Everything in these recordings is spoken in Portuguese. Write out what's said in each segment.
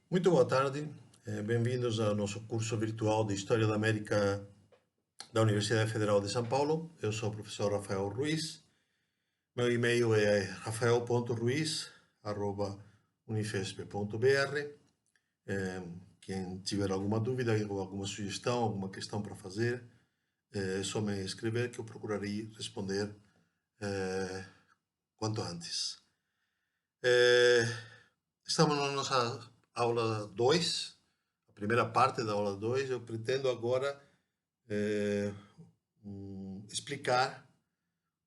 Muito boa tarde, bem-vindos ao nosso curso virtual de História da América da Universidade Federal de São Paulo. Eu sou o professor Rafael Ruiz. Meu e-mail é rafael.ruiz@unifesp.br. Quem tiver alguma dúvida ou alguma sugestão, alguma questão para fazer, é só me escrever que eu procurarei responder eh, quanto antes. Eh, Estamos na nossa aula 2, a primeira parte da aula 2. Eu pretendo agora eh, explicar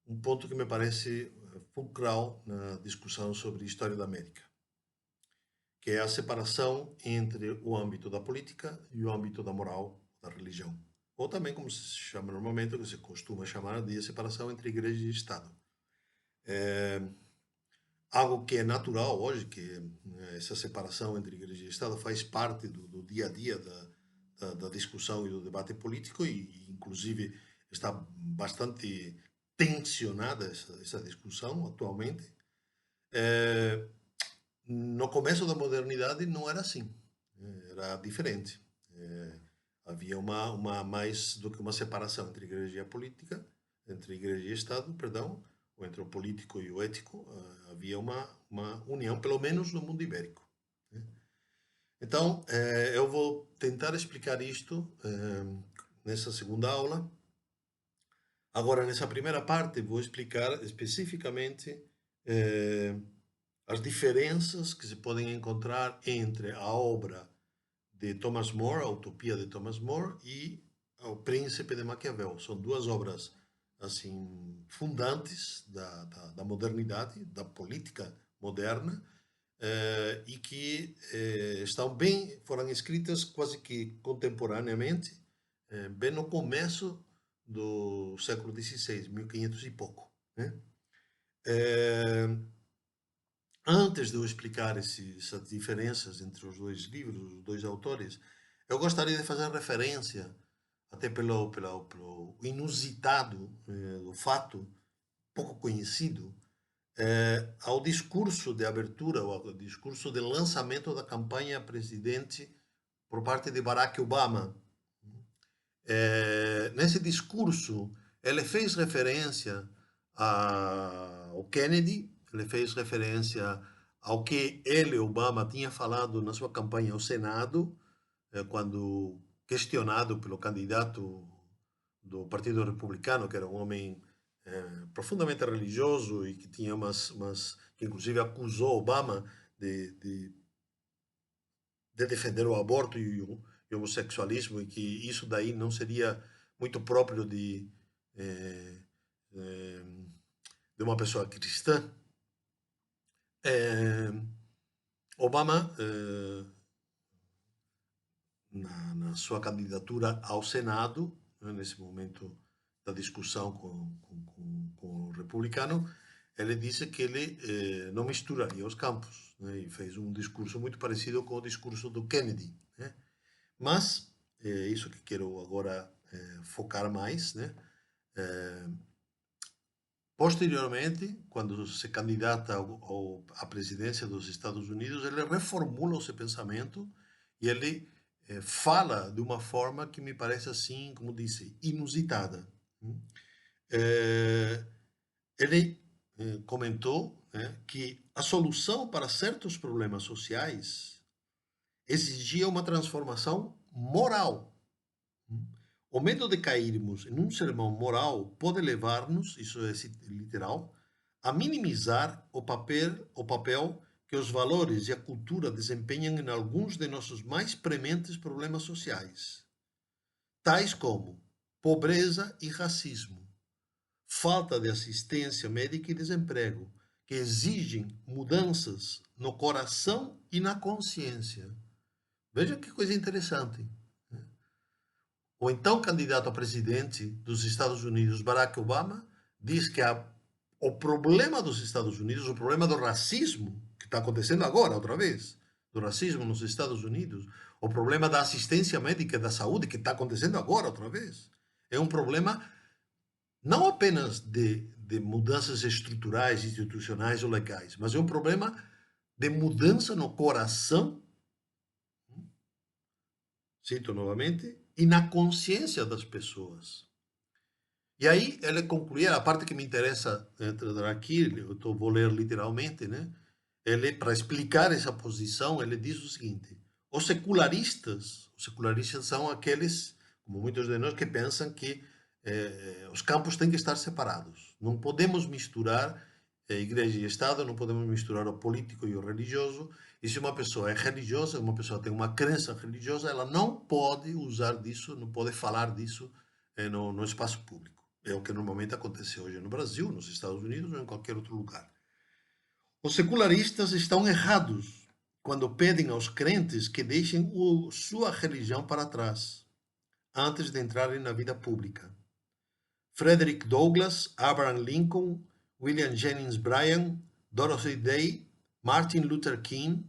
um ponto que me parece fulcral na discussão sobre história da América, que é a separação entre o âmbito da política e o âmbito da moral, da religião. Ou também, como se chama normalmente, o que se costuma chamar de separação entre igreja e Estado. Algo que é natural hoje, que essa separação entre igreja e Estado faz parte do dia a dia da discussão e do debate político e inclusive, está bastante tensionada essa discussão atualmente. No começo da modernidade não era assim, era diferente. Havia uma mais do que uma separação entre igreja e política, entre igreja e Estado, perdão, ou entre o político e o ético, havia uma união, pelo menos no mundo ibérico. Né? Então, eu vou tentar explicar isto nessa segunda aula. Agora, nessa primeira parte, vou explicar especificamente as diferenças que se podem encontrar entre a obra de Thomas More, a Utopia de Thomas More, e O Príncipe de Maquiavel. São duas obras assim fundantes da modernidade, da política moderna, e que foram escritas quase que contemporaneamente, bem no começo do século XVI, 1500 e pouco. Né? Antes de eu explicar essas diferenças entre os dois livros, os dois autores, eu gostaria de fazer referência, até pelo inusitado do fato, pouco conhecido, ao discurso de abertura, ao discurso de lançamento da campanha presidente por parte de Barack Obama. Nesse discurso, ele fez referência ao Kennedy, ele fez referência ao que ele, Obama, tinha falado na sua campanha ao Senado, quando questionado pelo candidato do Partido Republicano, que era um homem profundamente religioso e que tinha que inclusive acusou Obama de defender o aborto e o homossexualismo, e que isso daí não seria muito próprio eh, eh, de uma pessoa cristã. Obama, na sua candidatura ao Senado, né, nesse momento da discussão com o republicano, ele disse que ele não misturaria os campos, né, e fez um discurso muito parecido com o discurso do Kennedy. Né? Mas, isso que quero agora focar mais, né? Posteriormente, quando se candidata à presidência dos Estados Unidos, ele reformula o seu pensamento e ele fala de uma forma que me parece assim, como disse, inusitada. Ele comentou, né, que a solução para certos problemas sociais exigia uma transformação moral. O medo de cairmos em um sermão moral pode levar-nos, isso é literal, a minimizar o papel que os valores e a cultura desempenham em alguns de nossos mais prementes problemas sociais, tais como pobreza e racismo, falta de assistência médica e desemprego, que exigem mudanças no coração e na consciência. Veja que coisa interessante. O então candidato a presidente dos Estados Unidos, Barack Obama, diz que o problema dos Estados Unidos, o problema do racismo, que está acontecendo agora, outra vez, do racismo nos Estados Unidos, o problema da assistência médica e da saúde, que está acontecendo agora, outra vez, é um problema não apenas de mudanças estruturais, institucionais ou legais, mas é um problema de mudança no coração cito novamente, e na consciência das pessoas. E aí ele concluía, a parte que me interessa entrar aqui, vou ler literalmente, né? Ele, para explicar essa posição, ele diz o seguinte: os secularistas são aqueles, como muitos de nós, que pensam que os campos têm que estar separados. Não podemos misturar igreja e Estado, não podemos misturar o político e o religioso. E se uma pessoa é religiosa, uma pessoa tem uma crença religiosa, ela não pode usar disso, não pode falar disso no espaço público. É o que normalmente acontece hoje no Brasil, nos Estados Unidos ou em qualquer outro lugar. Os secularistas estão errados quando pedem aos crentes que deixem sua religião para trás, antes de entrarem na vida pública. Frederick Douglass, Abraham Lincoln, William Jennings Bryan, Dorothy Day, Martin Luther King.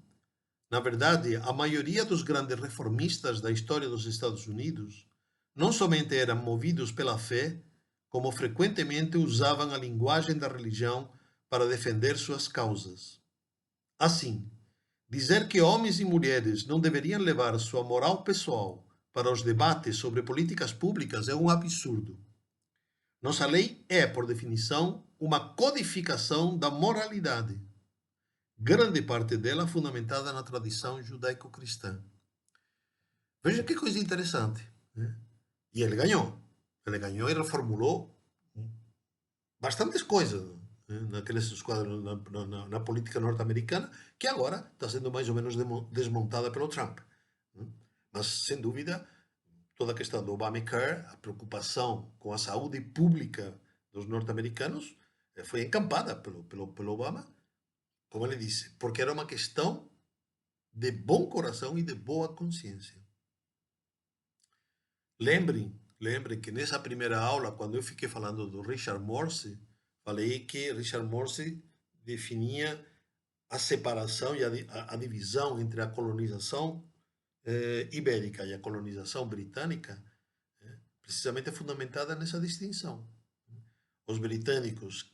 Na verdade, a maioria dos grandes reformistas da história dos Estados Unidos não somente eram movidos pela fé, como frequentemente usavam a linguagem da religião para defender suas causas. Assim, dizer que homens e mulheres não deveriam levar sua moral pessoal para os debates sobre políticas públicas é um absurdo. Nossa lei é, por definição, uma codificação da moralidade, grande parte dela fundamentada na tradição judaico-cristã. Veja que coisa interessante, né? E ele ganhou. Ele ganhou e reformulou bastantes coisas, né, naqueles esquadros na política norte-americana, que agora está sendo mais ou menos desmontada pelo Trump. Né? Mas, sem dúvida, toda a questão do Obamacare, a preocupação com a saúde pública dos norte-americanos, foi encampada pelo Obama, como ele disse, porque era uma questão de bom coração e de boa consciência. Lembrem que nessa primeira aula, quando eu fiquei falando do Richard Morse, falei que Richard Morse definia a separação e a divisão entre a colonização ibérica e a colonização britânica, precisamente fundamentada nessa distinção. Os britânicos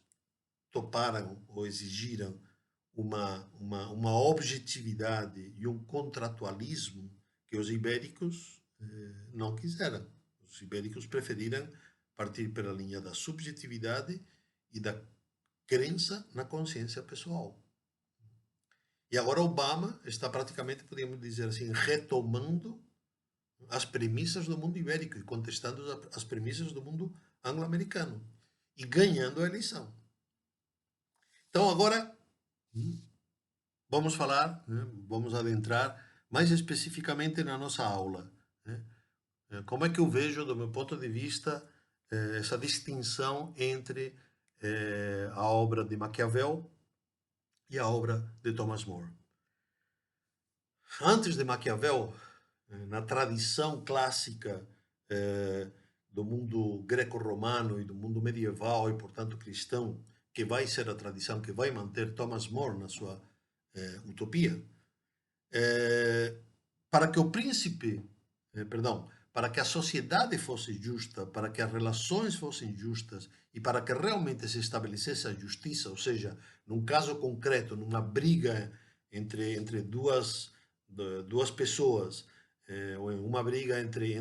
toparam ou exigiram uma objetividade e um contratualismo que os ibéricos não quiseram. Os ibéricos preferiram partir pela linha da subjetividade e da crença na consciência pessoal. E agora Obama está praticamente, podemos dizer assim, retomando as premissas do mundo ibérico e contestando as premissas do mundo anglo-americano e ganhando a eleição. Então agora vamos falar, né, vamos adentrar mais especificamente na nossa aula. Né? Como é que eu vejo, do meu ponto de vista, essa distinção entre a obra de Maquiavel e a obra de Thomas More. Antes de Maquiavel, na tradição clássica do mundo greco-romano e do mundo medieval e, portanto, cristão, que vai ser a tradição que vai manter Thomas More na sua utopia, para que o príncipe, para que a sociedade fosse justa, para que as relações fossem justas e para que realmente se estabelecesse a justiça, ou seja, num caso concreto, numa briga entre duas pessoas, uma briga entre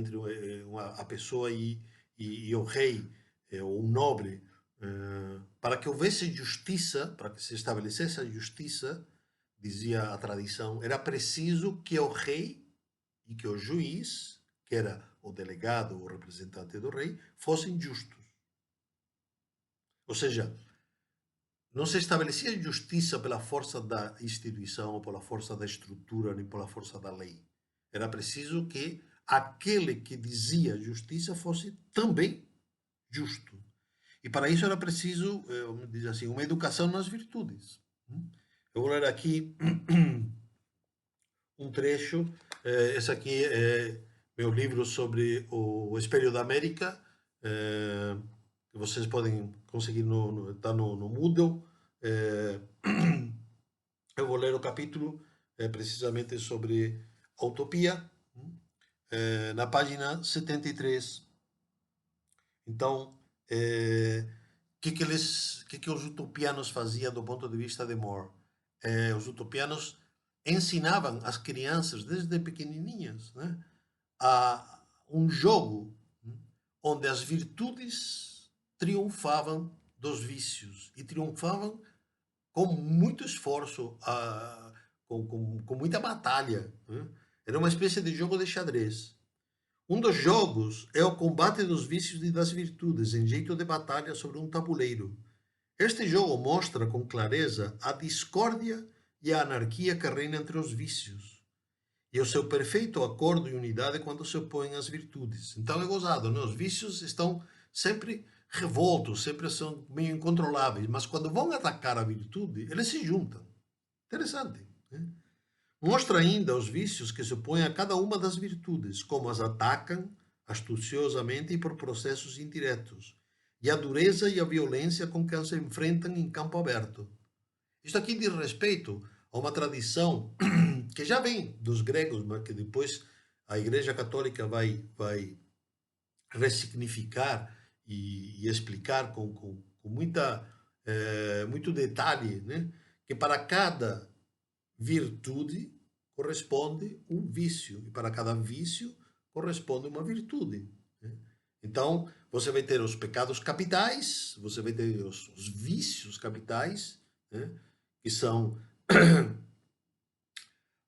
a pessoa e o rei, ou o nobre, para que houvesse justiça, para que se estabelecesse a justiça, dizia a tradição, era preciso que o rei e que o juiz, que era o delegado ou representante do rei, fossem justos. Ou seja, não se estabelecia justiça pela força da instituição, ou pela força da estrutura, nem pela força da lei. Era preciso que aquele que dizia justiça fosse também justo. E para isso era preciso, vamos dizer assim, uma educação nas virtudes. Eu vou ler aqui um trecho. Esse aqui é meu livro sobre o Espelho da América, que vocês podem conseguir, está no Moodle. Eu vou ler o capítulo precisamente sobre a utopia, na página 73. Então, que os utopianos faziam do ponto de vista de More? Os utopianos ensinavam as crianças desde pequenininhas, né, um jogo onde as virtudes triunfavam dos vícios e triunfavam com muito esforço, com muita batalha, né? Era uma espécie de jogo de xadrez. Um dos jogos é o combate dos vícios e das virtudes em jeito de batalha sobre um tabuleiro. Este jogo mostra com clareza a discórdia e a anarquia que reina entre os vícios e o seu perfeito acordo e unidade quando se opõem às virtudes. Então é gozado, né? Os vícios estão sempre revoltos, sempre são meio incontroláveis, mas quando vão atacar a virtude, eles se juntam. Interessante, né? Mostra ainda os vícios que se opõem a cada uma das virtudes, como as atacam astuciosamente e por processos indiretos, e a dureza e a violência com que as enfrentam em campo aberto. Isto aqui diz respeito a uma tradição que já vem dos gregos, mas que depois a Igreja Católica vai ressignificar e explicar com muito detalhe, né? Que para cada virtude corresponde um vício, e para cada vício corresponde uma virtude, né? Então, você vai ter os pecados capitais, você vai ter os vícios capitais, né? Que são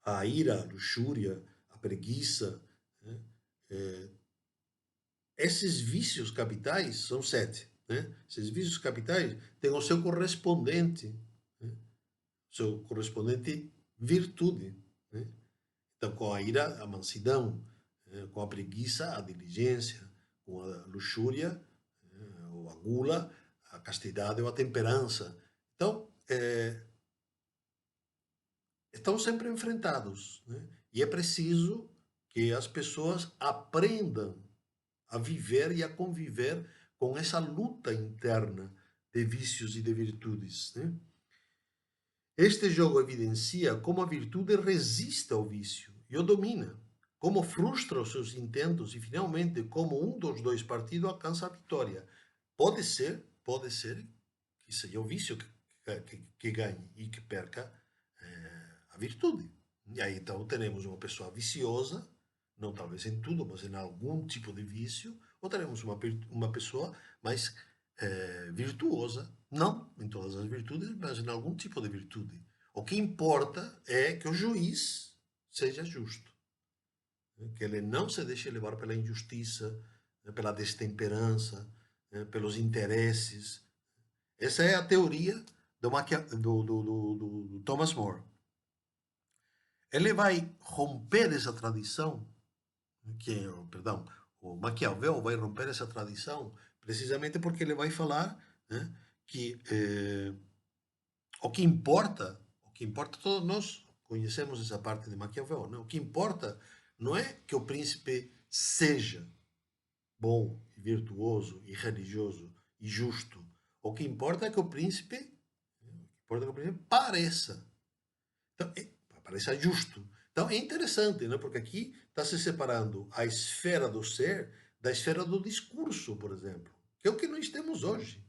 a ira, a luxúria, a preguiça, né? Esses vícios capitais são 7, né? Esses vícios capitais têm o seu correspondente, né? Seu correspondente virtude, né? Então, com a ira, a mansidão, né? Com a preguiça, a diligência, com a luxúria, ou a gula, a castidade ou a temperança. Então, estão sempre enfrentados, né? E é preciso que as pessoas aprendam a viver e a conviver com essa luta interna de vícios e de virtudes, né? Este jogo evidencia como a virtude resiste ao vício e o domina, como frustra os seus intentos e, finalmente, como um dos dois partidos alcança a vitória. Pode ser que seja o vício que ganhe e que perca a virtude. E aí, então, teremos uma pessoa viciosa, não talvez em tudo, mas em algum tipo de vício, ou teremos uma pessoa mais virtuosa, não em todas as virtudes, mas em algum tipo de virtude. O que importa é que o juiz seja justo, né? Que ele não se deixe levar pela injustiça, né? Pela destemperança, né? Pelos interesses. Essa é a teoria do Thomas More. Ele vai romper essa tradição, perdão, o Maquiavel vai romper essa tradição precisamente porque ele vai falar, né, que o que importa, todos nós conhecemos essa parte de Maquiavel, né? O que importa não é que o príncipe seja bom, virtuoso e religioso e justo. O que importa é que o príncipe, pareça. Então, pareça justo. Então, é interessante, né? Porque aqui está se separando a esfera do ser da esfera do discurso, por exemplo, que é o que nós temos hoje.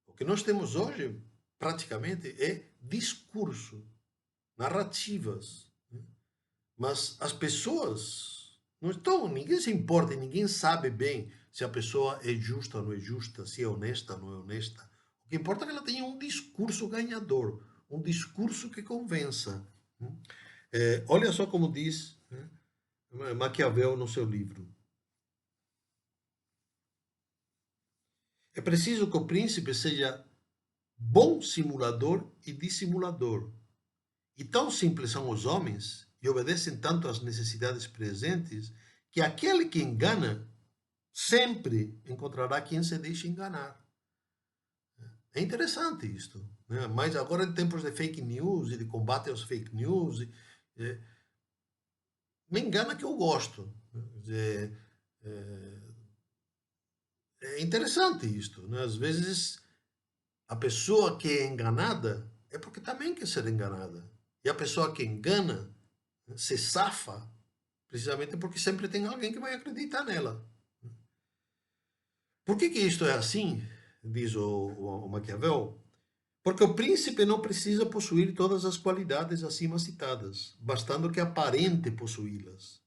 O que nós temos hoje, praticamente, é discurso, narrativas, né? Mas as pessoas não estão, ninguém se importa, ninguém sabe bem se a pessoa é justa ou não é justa, se é honesta ou não é honesta. O que importa é que ela tenha um discurso ganhador, um discurso que convença, né? Olha só como diz, né, Maquiavel no seu livro. É preciso que o príncipe seja bom simulador e dissimulador. E tão simples são os homens e obedecem tanto às necessidades presentes que aquele que engana sempre encontrará quem se deixe enganar. É interessante isto, né? Mas agora em tempos de fake news e de combate aos fake news, me engana que eu gosto. É, é interessante isto, né? Às vezes a pessoa que é enganada é porque também quer ser enganada. E a pessoa que engana, né, se safa precisamente porque sempre tem alguém que vai acreditar nela. Por que isto é assim? Diz o Maquiavel. Porque o príncipe não precisa possuir todas as qualidades acima citadas, bastando que aparente possuí-las.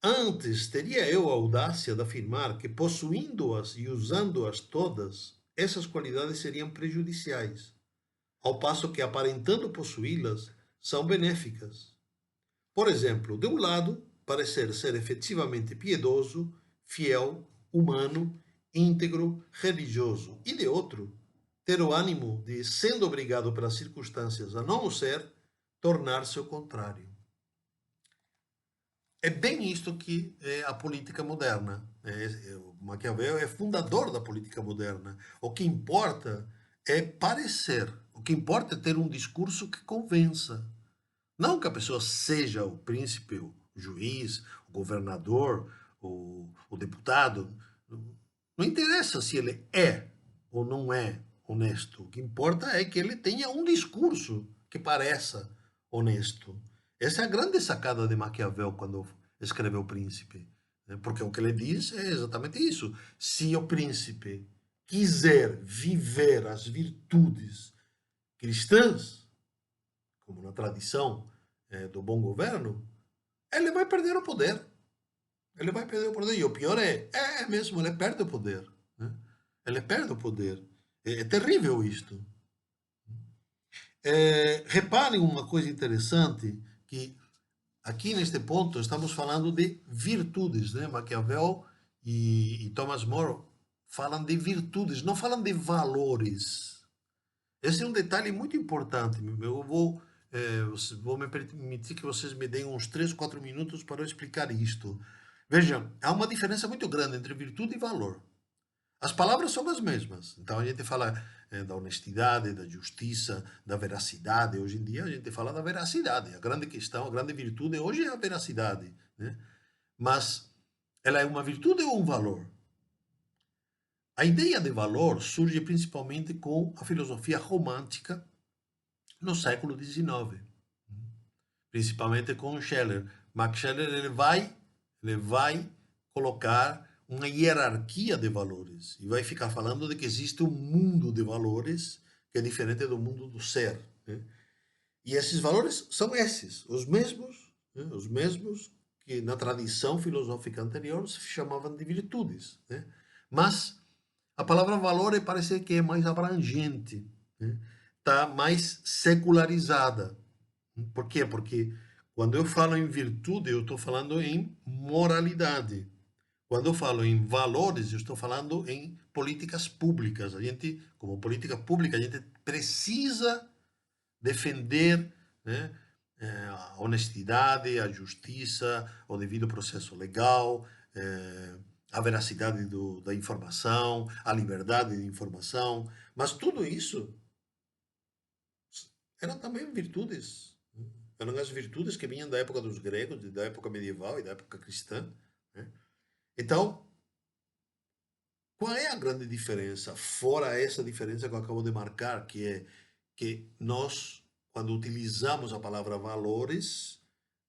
Antes teria eu a audácia de afirmar que, possuindo-as e usando-as todas, essas qualidades seriam prejudiciais, ao passo que, aparentando possuí-las, são benéficas. Por exemplo, de um lado, parecer ser efetivamente piedoso, fiel, humano, íntegro, religioso, e de outro, ter o ânimo de, sendo obrigado pelas circunstâncias a não o ser, tornar-se o contrário. É bem isto que é a política moderna. O Maquiavel é fundador da política moderna. O que importa é parecer. O que importa é ter um discurso que convença. Não que a pessoa seja o príncipe, o juiz, o governador, o deputado. Não interessa se ele é ou não é honesto. O que importa é que ele tenha um discurso que pareça honesto. Essa é a grande sacada de Maquiavel quando escreveu O Príncipe. Porque o que ele diz é exatamente isso. Se o príncipe quiser viver as virtudes cristãs, como na tradição do bom governo, ele vai perder o poder. Ele vai perder o poder. E o pior é mesmo, ele perde o poder. Né? Ele perde o poder. É terrível isto. Reparem uma coisa interessante, que aqui neste ponto estamos falando de virtudes. Né? Maquiavel e Thomas More falam de virtudes, não falam de valores. Esse é um detalhe muito importante. Eu vou me permitir que vocês me deem uns 3, 4 minutos para eu explicar isto. Vejam, há uma diferença muito grande entre virtude e valor. As palavras são as mesmas. Então a gente fala da honestidade, da justiça, da veracidade. Hoje em dia a gente fala da veracidade. A grande questão, a grande virtude hoje é a veracidade. Né? Mas ela é uma virtude ou um valor? A ideia de valor surge principalmente com a filosofia romântica no século XIX, principalmente com Scheller. Max Scheller ele vai colocar uma hierarquia de valores e vai ficar falando de que existe um mundo de valores que é diferente do mundo do ser. Né? E esses valores são esses, os mesmos que na tradição filosófica anterior se chamavam de virtudes. Né? Mas a palavra valor parece que é mais abrangente, né? Tá mais secularizada. Por quê? Porque quando eu falo em virtude, eu estou falando em moralidade. Quando eu falo em valores, eu estou falando em políticas públicas. A gente, como política pública, a gente precisa defender, né, a honestidade, a justiça, o devido processo legal, a veracidade da informação, a liberdade de informação. Mas tudo isso eram também virtudes. Eram as virtudes que vinham da época dos gregos, da época medieval e da época cristã. Né? Então, qual é a grande diferença? Fora essa diferença que eu acabo de marcar, que é que nós, quando utilizamos a palavra valores,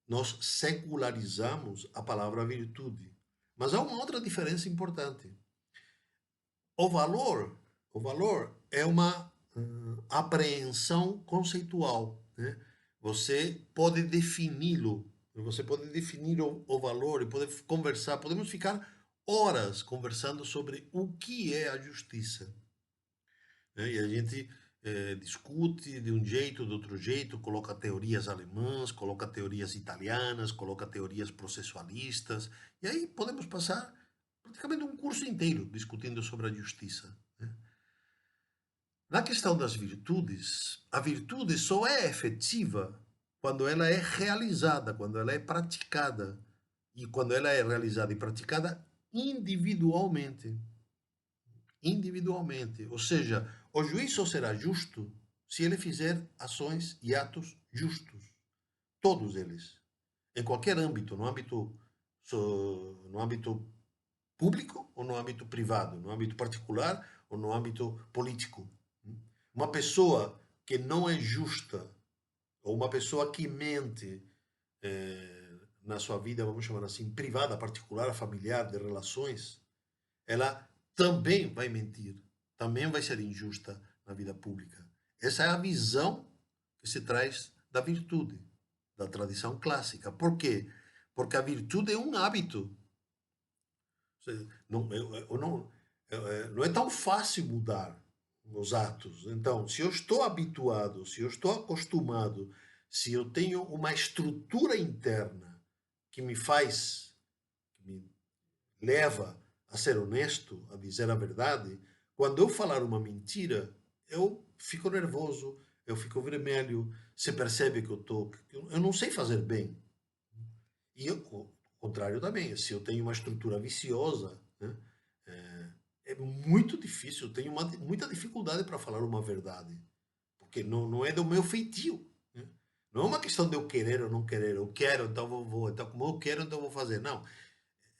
nós secularizamos a palavra virtude. Mas há uma outra diferença importante. O valor, o valor é uma apreensão conceitual. Né? Você pode defini-lo, você pode definir o valor e poder conversar. Podemos ficar horas conversando sobre o que é a justiça. Né? E a gente discute de um jeito, de outro jeito, coloca teorias alemãs, coloca teorias italianas, coloca teorias processualistas, e aí podemos passar praticamente um curso inteiro discutindo sobre a justiça. Né? Na questão das virtudes, a virtude só é efetiva quando ela é realizada, quando ela é praticada, e quando ela é realizada e praticada individualmente. Individualmente. Ou seja, o juiz só será justo se ele fizer ações e atos justos. Todos eles. Em qualquer âmbito, no âmbito público ou no âmbito privado, no âmbito particular ou no âmbito político. Uma pessoa que não é justa ou uma pessoa que mente na sua vida, vamos chamar assim, privada, particular, familiar, de relações, ela também vai mentir, também vai ser injusta na vida pública. Essa é a visão que se traz da virtude, da tradição clássica. Por quê? porque a virtude é um hábito. Ou seja, não é tão fácil mudar os atos. Então, se eu estou habituado, se eu estou acostumado, se eu tenho uma estrutura interna que me faz, que me leva a ser honesto, a dizer a verdade, quando eu falar uma mentira, eu fico nervoso, eu fico vermelho, você percebe que eu não sei fazer bem. E o contrário também, se eu tenho uma estrutura viciosa, né, é muito difícil, eu tenho muita dificuldade para falar uma verdade, porque não é do meu feitio. Né? Não é uma questão de eu querer ou não querer, eu quero, então vou, então como eu quero, então vou fazer. Não,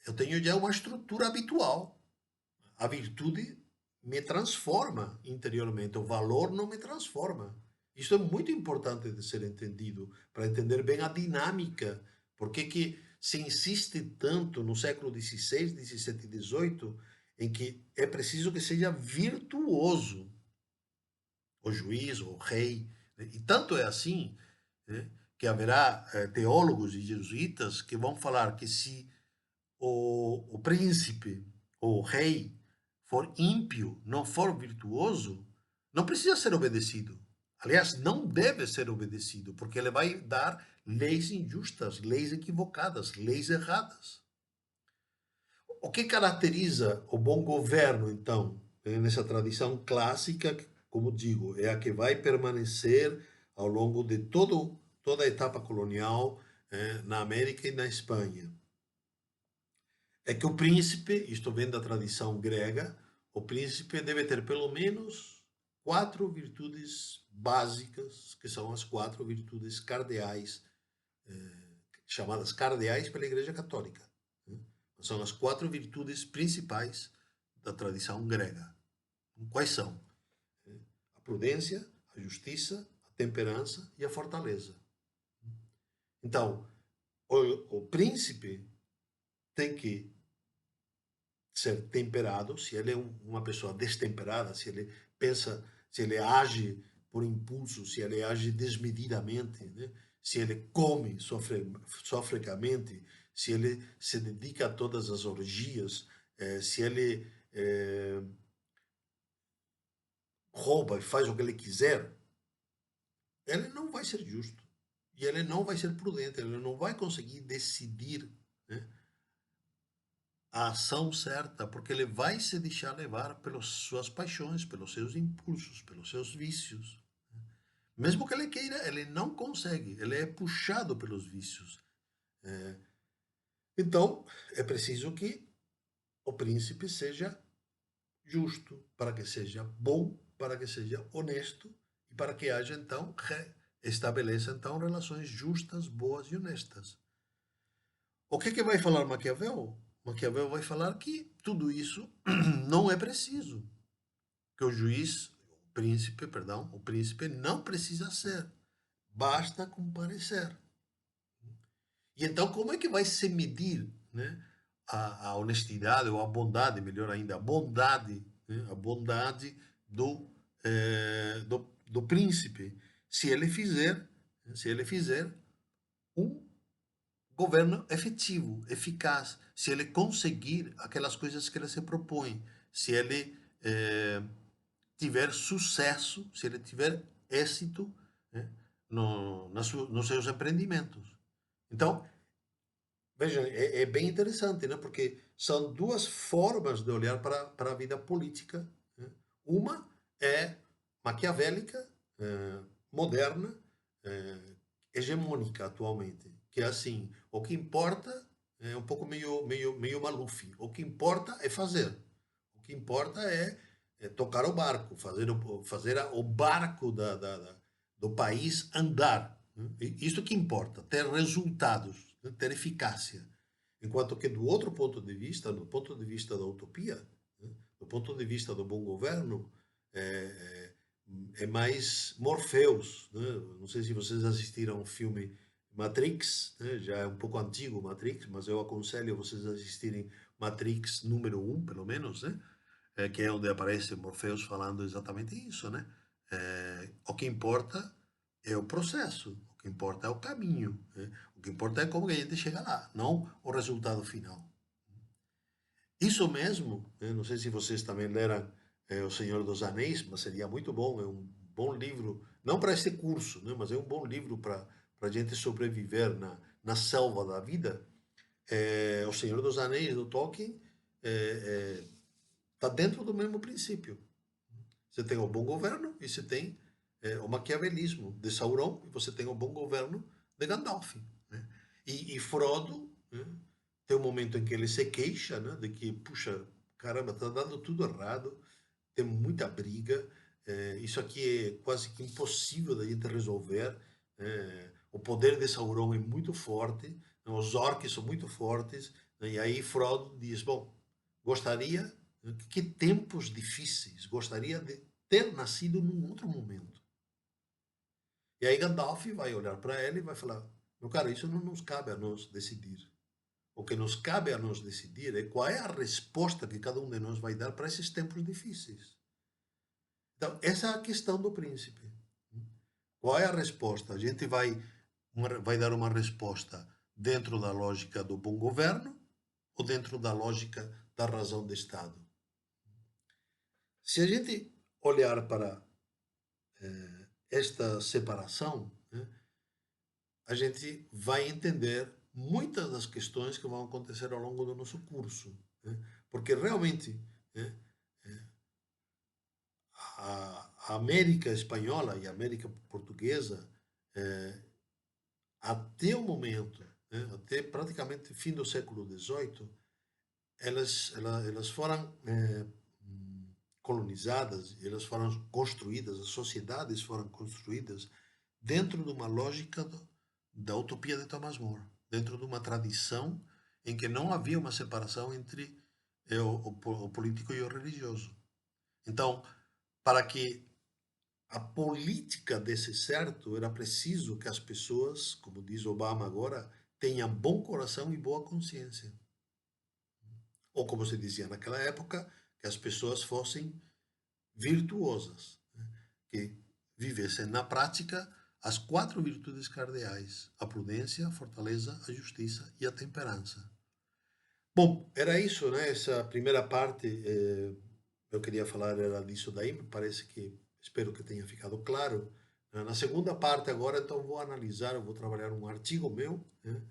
eu tenho já uma estrutura habitual. A virtude me transforma interiormente, o valor não me transforma. Isso é muito importante de ser entendido, para entender bem a dinâmica. Por que se insiste tanto no século XVI, XVII e XVIII, em que é preciso que seja virtuoso o juiz, o rei. Né? E tanto é assim, né, que haverá teólogos e jesuítas que vão falar que se o príncipe ou o rei for ímpio, não for virtuoso, não precisa ser obedecido. Aliás, não deve ser obedecido, porque ele vai dar leis injustas, leis equivocadas, leis erradas. O que caracteriza o bom governo, então, nessa tradição clássica, como digo, é a que vai permanecer ao longo de toda a etapa colonial na América e na Espanha? É que o príncipe, isto vem da tradição grega, o príncipe deve ter pelo menos quatro virtudes básicas, que são as quatro virtudes cardeais, chamadas cardeais pela Igreja Católica. Né? São as quatro virtudes principais da tradição grega. Quais são? A prudência, a justiça, a temperança e a fortaleza. Então, o príncipe tem que ser temperado, se ele é uma pessoa destemperada, se ele pensa, se ele age por impulso, se ele age desmedidamente, né? Se ele come sofregamente, se ele se dedica a todas as orgias, se ele rouba e faz o que ele quiser, ele não vai ser justo. E ele não vai ser prudente, ele não vai conseguir decidir, né, a ação certa, porque ele vai se deixar levar pelas suas paixões, pelos seus impulsos, pelos seus vícios. Mesmo que ele queira, ele não consegue, ele é puxado pelos vícios. Então, é preciso que o príncipe seja justo, para que seja bom, para que seja honesto e para que haja então, estabeleça então relações justas, boas e honestas. O que vai falar Maquiavel? Maquiavel vai falar que tudo isso não é preciso, que o príncipe não precisa ser, basta comparecer. E então como é que vai se medir, né, a honestidade ou a bondade, melhor ainda, a bondade, né, a bondade do príncipe, se ele fizer um governo efetivo, eficaz, se ele conseguir aquelas coisas que ele se propõe, se ele tiver sucesso, se ele tiver êxito, né, nos seus empreendimentos. Então, veja, é bem interessante, né? Porque são duas formas de olhar para a vida política. Né? Uma é maquiavélica, moderna, é, hegemônica atualmente, que é assim, o que importa é um pouco meio Maluf. O que importa é fazer. O que importa é tocar o barco, fazer o barco do país andar. Né? Isso que importa, ter resultados, né? Ter eficácia. Enquanto que do outro ponto de vista, do ponto de vista da utopia, né? Do ponto de vista do bom governo, é, é mais Morpheus. Né? Não sei se vocês assistiram ao filme Matrix, né? Já é um pouco antigo Matrix, mas eu aconselho vocês a assistirem Matrix número um, pelo menos, né? Que é onde aparece Morpheus falando exatamente isso, né? O que importa é o processo, o que importa é o caminho. Né? O que importa é como que a gente chega lá, não o resultado final. Isso mesmo, não sei se vocês também leram O Senhor dos Anéis, mas seria muito bom, é um bom livro, não para este curso, né, mas é um bom livro para a gente sobreviver na selva da vida. O Senhor dos Anéis, do Tolkien, está dentro do mesmo princípio. Você tem o bom governo e você tem o maquiavelismo de Sauron e você tem o bom governo de Gandalf. Né? E Frodo, né, tem um momento em que ele se queixa, né, de que, puxa, caramba, está dando tudo errado, tem muita briga, isso aqui é quase que impossível da gente resolver. O poder de Sauron é muito forte, né, os orcs são muito fortes, né, e aí Frodo diz, bom, gostaria, que tempos difíceis, gostaria de ter nascido num outro momento. E aí Gandalf vai olhar para ele e vai falar, meu cara, isso não nos cabe a nós decidir. O que nos cabe a nós decidir é qual é a resposta que cada um de nós vai dar para esses tempos difíceis. Então, essa é a questão do príncipe. Qual é a resposta? A gente vai dar uma resposta dentro da lógica do bom governo ou dentro da lógica da razão de Estado? Se a gente olhar para esta separação, né, a gente vai entender muitas das questões que vão acontecer ao longo do nosso curso. Né? Porque realmente, né, a América espanhola e a América portuguesa, até o momento, né, até praticamente fim do século XVIII, elas foram colonizadas, elas foram construídas, as sociedades foram construídas dentro de uma lógica da utopia de Thomas More, dentro de uma tradição em que não havia uma separação entre o político e o religioso. Então, para que a política desse certo, era preciso que as pessoas, como diz Obama agora, tenham bom coração e boa consciência. Ou como se dizia naquela época, que as pessoas fossem virtuosas, né? Que vivessem na prática as 4 virtudes cardeais: a prudência, a fortaleza, a justiça e a temperança. Bom, era isso, né? Essa primeira parte, eu queria falar era disso daí, me parece que, espero que tenha ficado claro. Na segunda parte agora, então, vou analisar, eu vou trabalhar um artigo meu, né?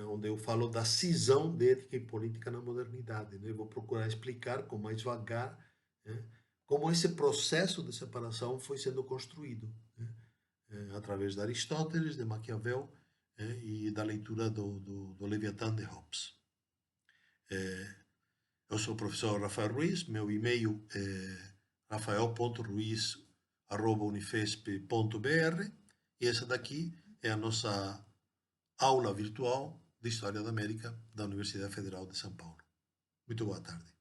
Onde eu falo da cisão de ética e política na modernidade, né? Eu vou procurar explicar com mais vagar, né, como esse processo de separação foi sendo construído, né? Através de Aristóteles, de Maquiavel, e da leitura do Leviatã de Hobbes. Eu sou o professor Rafael Ruiz, meu e-mail é rafael.ruiz@unifesp.br e essa daqui é a nossa aula virtual de História da América da Universidade Federal de São Paulo. Muito boa tarde.